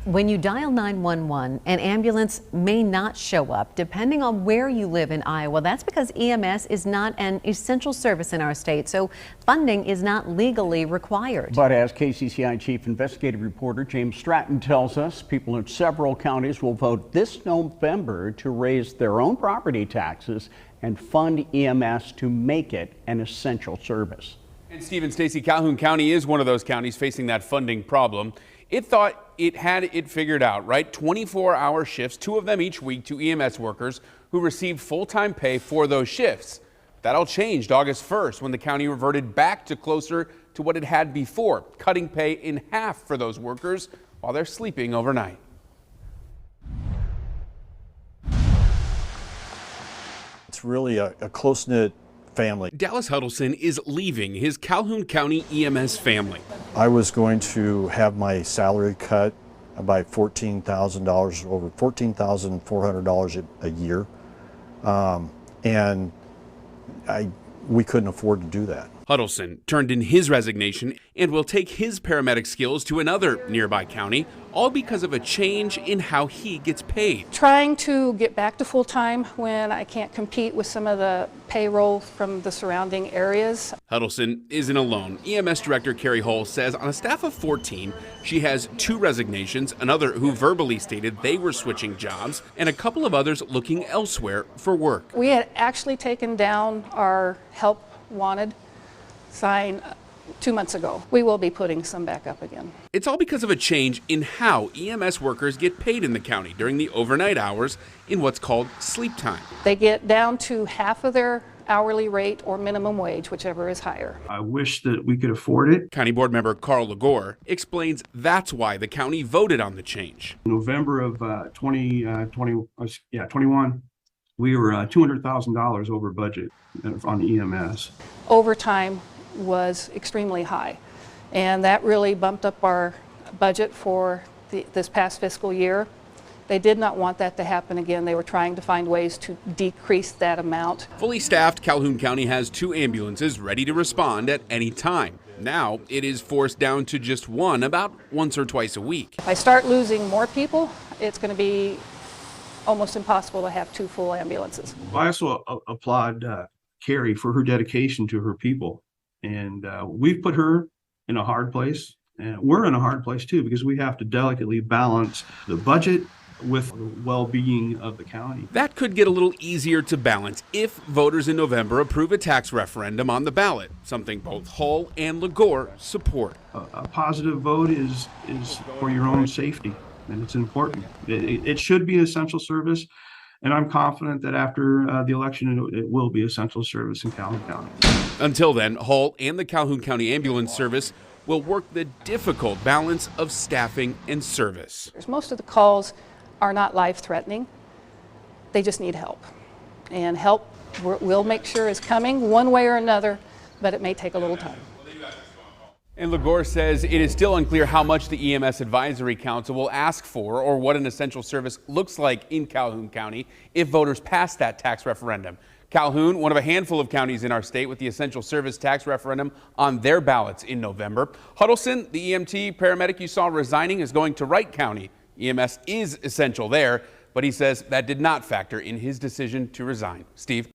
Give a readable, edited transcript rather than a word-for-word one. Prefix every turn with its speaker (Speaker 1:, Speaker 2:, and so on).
Speaker 1: When you dial 911, an ambulance may not show up depending on where you live in Iowa. That's because EMS is not an essential service in our state, so funding is not legally required.
Speaker 2: But as KCCI Chief Investigative Reporter James Stratton tells us, people in several counties will vote this November to raise their own property taxes and fund EMS to make it an essential service.
Speaker 3: And Steve and Stacy, Calhoun County is one of those counties facing that funding problem. It thought it had it figured out, right? 24-hour shifts, 2 of them each week to EMS workers who received full-time pay for those shifts. That all changed August 1st when the county reverted back to closer to what it had before, cutting pay in half for those workers while they're sleeping overnight.
Speaker 4: It's really a close-knit family.
Speaker 3: Dallas Huddleston is leaving his Calhoun County EMS family.
Speaker 4: I was going to have my salary cut by $14,000, over $14,400 a year, and we couldn't afford to do that.
Speaker 3: Huddleston turned in his resignation and will take his paramedic skills to another nearby county, all because of a change in how he gets paid.
Speaker 5: Trying to get back to full-time when I can't compete with some of the payroll from the surrounding areas.
Speaker 3: Huddleston isn't alone. EMS Director Carrie Hull says on a staff of 14, she has 2 resignations, another who verbally stated they were switching jobs, and a couple of others looking elsewhere for work.
Speaker 5: We had actually taken down our help wanted sign 2 months ago. We will be putting some back up again.
Speaker 3: It's all because of a change in how EMS workers get paid in the county during the overnight hours in what's called sleep time.
Speaker 5: They get down to half of their hourly rate or minimum wage, whichever is higher.
Speaker 6: I wish that we could afford it.
Speaker 3: County Board member Carl Legore explains that's why the county voted on the change.
Speaker 6: November of 2021, we were $200,000 over budget on EMS.
Speaker 5: Overtime was extremely high, and that really bumped up our budget for this past fiscal year. They did not want that to happen again. They were trying to find ways to decrease that amount.
Speaker 3: Fully staffed, Calhoun County has 2 ambulances ready to respond at any time. Now it is forced down to just 1 about once or twice a week.
Speaker 5: If I start losing more people, it's going to be almost impossible to have 2 full ambulances.
Speaker 6: I also applaud Carrie for her dedication to her people. And we've put her in a hard place, and we're in a hard place too, because we have to delicately balance the budget with the well-being of the county.
Speaker 3: That could get a little easier to balance if voters in November approve a tax referendum on the ballot, something both Hull and Legore support.
Speaker 6: A positive vote is for your own safety, and it's important. It should be an essential service, and I'm confident that after the election, it will be essential service in Calhoun County.
Speaker 3: Until then, Hull and the Calhoun County Ambulance Service will work the difficult balance of staffing and service.
Speaker 5: Most of the calls are not life-threatening. They just need help. And help, we'll make sure is coming one way or another, but it may take a little time.
Speaker 3: And Legore says it is still unclear how much the EMS Advisory Council will ask for or what an essential service looks like in Calhoun County if voters pass that tax referendum. Calhoun, one of a handful of counties in our state with the essential service tax referendum on their ballots in November. Huddleston, the EMT paramedic you saw resigning, is going to Wright County. EMS is essential there, but he says that did not factor in his decision to resign. Steve?